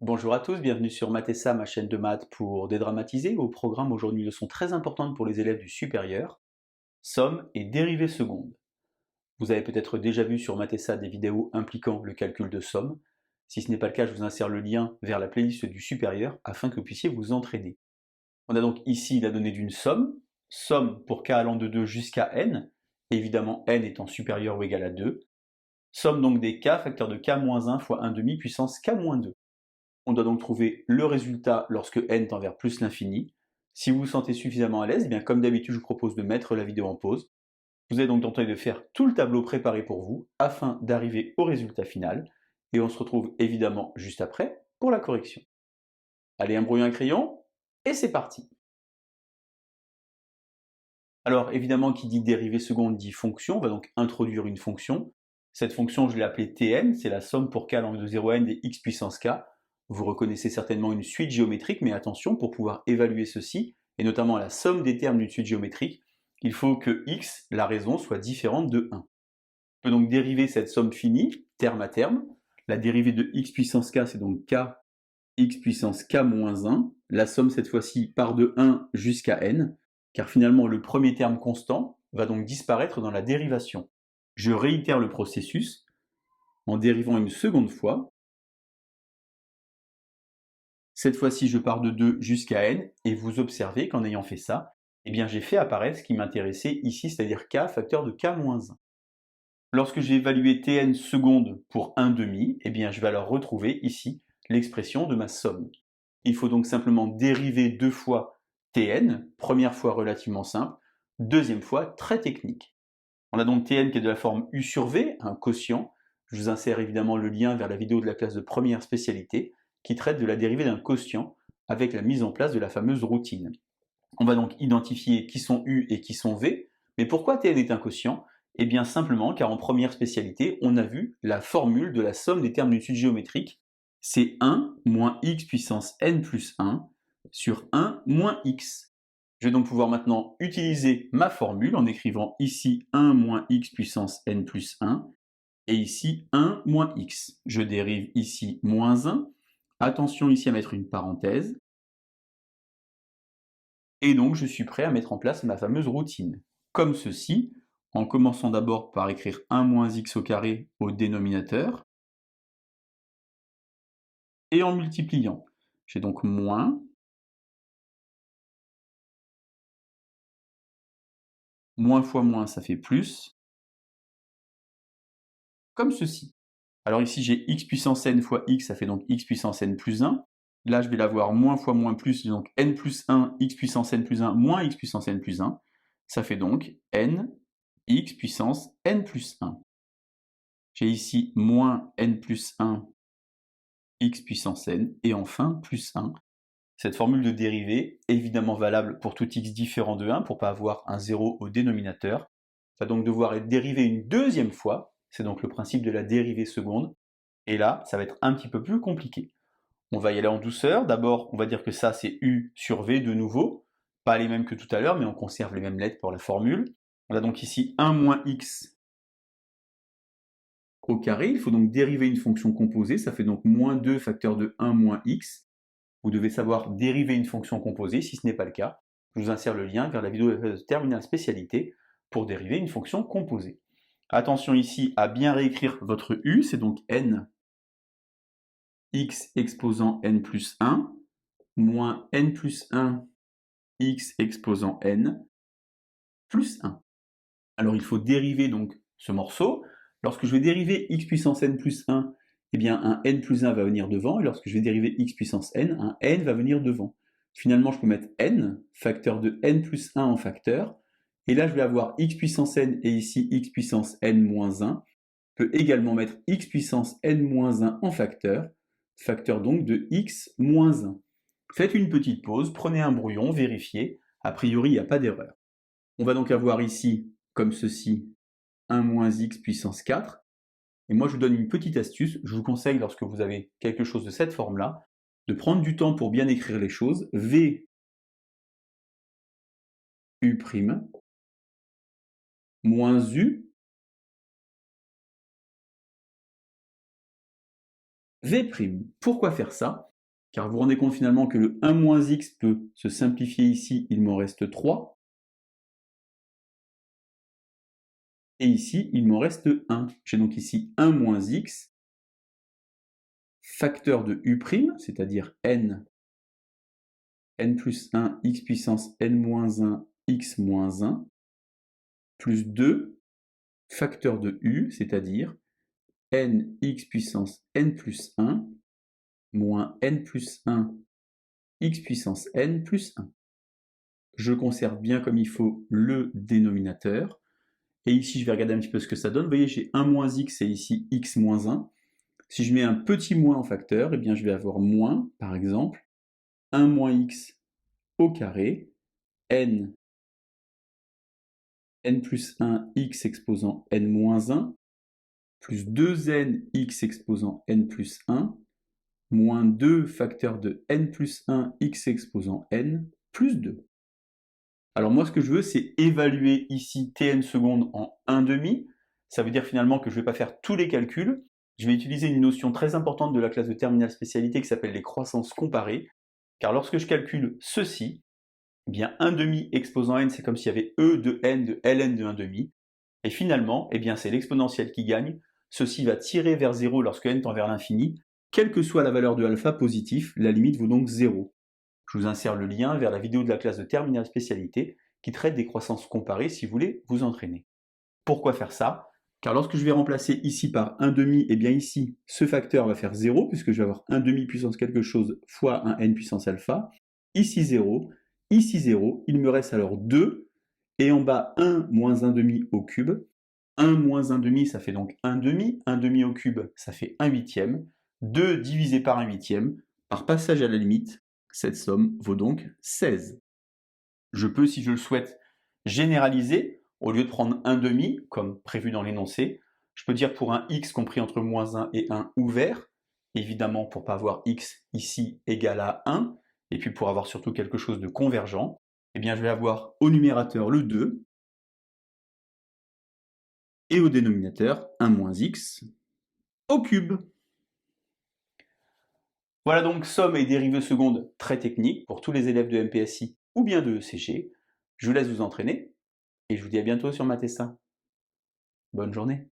Bonjour à tous, bienvenue sur Mathessa, ma chaîne de maths pour dédramatiser. Au programme aujourd'hui, une leçon très importante pour les élèves du supérieur, somme et dérivée seconde. Vous avez peut-être déjà vu sur Mathessa des vidéos impliquant le calcul de somme. Si ce n'est pas le cas, je vous insère le lien vers la playlist du supérieur afin que vous puissiez vous entraîner. On a donc ici la donnée d'une somme, somme pour k allant de 2 jusqu'à n, évidemment n étant supérieur ou égal à 2, somme donc des k, facteur de k-1 fois 1 demi puissance k-2. On doit donc trouver le résultat lorsque n tend vers plus l'infini. Si vous vous sentez suffisamment à l'aise, eh bien comme d'habitude, je vous propose de mettre la vidéo en pause. Vous allez donc tenter de faire tout le tableau préparé pour vous afin d'arriver au résultat final. Et on se retrouve évidemment juste après pour la correction. Allez, un brouillon, un crayon, et c'est parti. Alors évidemment, qui dit dérivée seconde dit fonction. On va donc introduire une fonction. Cette fonction, je l'ai appelée Tn, c'est la somme pour k allant de 0 à n des x puissance k. Vous reconnaissez certainement une suite géométrique, mais attention, pour pouvoir évaluer ceci, et notamment la somme des termes d'une suite géométrique, il faut que x, la raison, soit différente de 1. On peut donc dériver cette somme finie, terme à terme. La dérivée de x puissance k, c'est donc k x puissance k moins 1. La somme, cette fois-ci, part de 1 jusqu'à n, car finalement, le premier terme constant va donc disparaître dans la dérivation. Je réitère le processus en dérivant une seconde fois. Cette fois-ci, je pars de 2 jusqu'à n, et vous observez qu'en ayant fait ça, eh bien, j'ai fait apparaître ce qui m'intéressait ici, c'est-à-dire k facteur de k moins 1. Lorsque j'ai évalué Tn seconde pour 1 demi, eh bien, je vais alors retrouver ici l'expression de ma somme. Il faut donc simplement dériver deux fois Tn, première fois relativement simple, deuxième fois très technique. On a donc Tn qui est de la forme U sur V, un quotient. Je vous insère évidemment le lien vers la vidéo de la classe de première spécialité qui traite de la dérivée d'un quotient avec la mise en place de la fameuse routine. On va donc identifier qui sont U et qui sont V, mais pourquoi Tn est un quotient? Eh bien simplement car en première spécialité, on a vu la formule de la somme des termes d'une suite géométrique, c'est 1 moins x puissance n plus 1 sur 1 moins x. Je vais donc pouvoir maintenant utiliser ma formule en écrivant ici 1 moins x puissance n plus 1 et ici 1 moins x. Je dérive ici moins 1. Attention ici à mettre une parenthèse. Et donc je suis prêt à mettre en place ma fameuse routine. Comme ceci, en commençant d'abord par écrire 1 moins x au carré au dénominateur, et en multipliant. J'ai donc moins fois moins, ça fait plus, comme ceci. Alors ici, j'ai x puissance n fois x, ça fait donc x puissance n plus 1. Là, je vais l'avoir moins fois moins plus, donc n plus 1, x puissance n plus 1, moins x puissance n plus 1. Ça fait donc n, x puissance n plus 1. J'ai ici moins n plus 1, x puissance n, et enfin plus 1. Cette formule de dérivée, évidemment valable pour tout x différent de 1, pour ne pas avoir un 0 au dénominateur, va donc devoir être dérivée une deuxième fois, c'est donc le principe de la dérivée seconde, et là, ça va être un petit peu plus compliqué. On va y aller en douceur, d'abord on va dire que ça c'est u sur v de nouveau, pas les mêmes que tout à l'heure, mais on conserve les mêmes lettres pour la formule. On a donc ici 1 moins x au carré, il faut donc dériver une fonction composée, ça fait donc moins 2 facteur de 1 moins x. Vous devez savoir dériver une fonction composée, si ce n'est pas le cas. Je vous insère le lien vers la vidéo de terminale spécialité pour dériver une fonction composée. Attention ici à bien réécrire votre u, c'est donc n x exposant n plus 1 moins n plus 1 x exposant n plus 1. Alors il faut dériver donc ce morceau. Lorsque je vais dériver x puissance n plus 1, eh bien un n plus 1 va venir devant, et lorsque je vais dériver x puissance n, un n va venir devant. Finalement, je peux mettre n, facteur de n plus 1 en facteur, et là je vais avoir x puissance n et ici x puissance n moins 1. Je peux également mettre x puissance n moins 1 en facteur donc de x moins 1. Faites une petite pause, prenez un brouillon, vérifiez, a priori il n'y a pas d'erreur. On va donc avoir ici, comme ceci, 1 moins x puissance 4. Et moi, je vous donne une petite astuce. Je vous conseille, lorsque vous avez quelque chose de cette forme-là, de prendre du temps pour bien écrire les choses. V u' moins u v'. Pourquoi faire ça? car vous vous rendez compte finalement que le 1 moins x peut se simplifier ici, il m'en reste 3. Et ici, il m'en reste 1. J'ai donc ici 1 moins x, facteur de u', c'est-à-dire n plus 1, x puissance n moins 1, x moins 1, plus 2, facteur de u, c'est-à-dire n x puissance n plus 1, moins n plus 1, x puissance n plus 1. Je conserve bien comme il faut le dénominateur. Et ici, je vais regarder un petit peu ce que ça donne. Vous voyez, j'ai 1 moins x et ici x moins 1. Si je mets un petit moins en facteur, eh bien, je vais avoir moins, par exemple, 1 moins x au carré, n plus 1 x exposant n moins 1, plus 2n x exposant n plus 1, moins 2 facteur de n plus 1 x exposant n plus 2. Alors moi, ce que je veux, c'est évaluer ici tn secondes en 1/2. Ça veut dire finalement que je ne vais pas faire tous les calculs. Je vais utiliser une notion très importante de la classe de terminale spécialité qui s'appelle les croissances comparées. Car lorsque je calcule ceci, eh bien 1/2 exposant n, c'est comme s'il y avait e de n de ln de 1/2. Et finalement, eh bien c'est l'exponentielle qui gagne. Ceci va tirer vers 0 lorsque n tend vers l'infini. Quelle que soit la valeur de alpha positif, la limite vaut donc 0. Je vous insère le lien vers la vidéo de la classe de terminale spécialité qui traite des croissances comparées si vous voulez vous entraîner. Pourquoi faire ça? Car lorsque je vais remplacer ici par 1/2, eh bien ici, ce facteur va faire 0, puisque je vais avoir 1/2 puissance quelque chose fois un n puissance alpha. Ici 0, il me reste alors 2, et en bas 1 moins 1/2 au cube. 1 moins 1/2, ça fait donc 1/2, 1/2 au cube, ça fait 1/8. 2 divisé par 1/8, par passage à la limite, cette somme vaut donc 16. Je peux, si je le souhaite, généraliser. Au lieu de prendre 1/2, comme prévu dans l'énoncé, je peux dire pour un x compris entre moins 1 et 1 ouvert, évidemment pour ne pas avoir x ici égal à 1, et puis pour avoir surtout quelque chose de convergent, eh bien je vais avoir au numérateur le 2, et au dénominateur 1 moins x au cube. Voilà donc somme et dérivée seconde très technique pour tous les élèves de MPSI ou bien de ECG. Je vous laisse vous entraîner et je vous dis à bientôt sur Mathessin. Bonne journée.